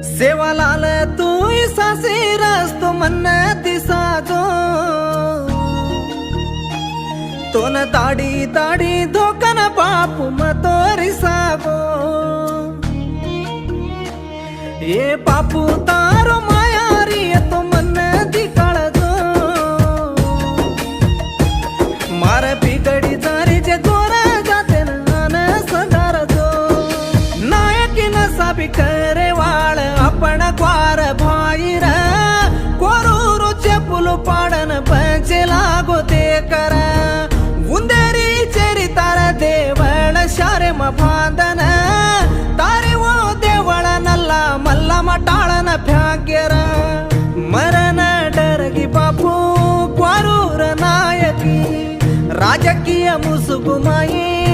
सेवालाल तू सासे रस्तो मन दिसाजो तोन ताडी ताडी धोकन बापू मतो रिसागो ये बापू तारो मायारी तो मन दी काळजो मार पिकडी जारी जे गोरा जाते न सदारजो नायकी नसाबी करे वाळ आपण क्वार भाईर कोरूरो चेपुल पाडन पंचे लागो ते कर उंदेरी चेरी तार देवळ शारे म फांदन तारे वो देवळ नल्ला मल्ला मटाळन फ्याग्यर मरण डरगी बापू क्वारूर नायकी राजकीय मुसुगुमाई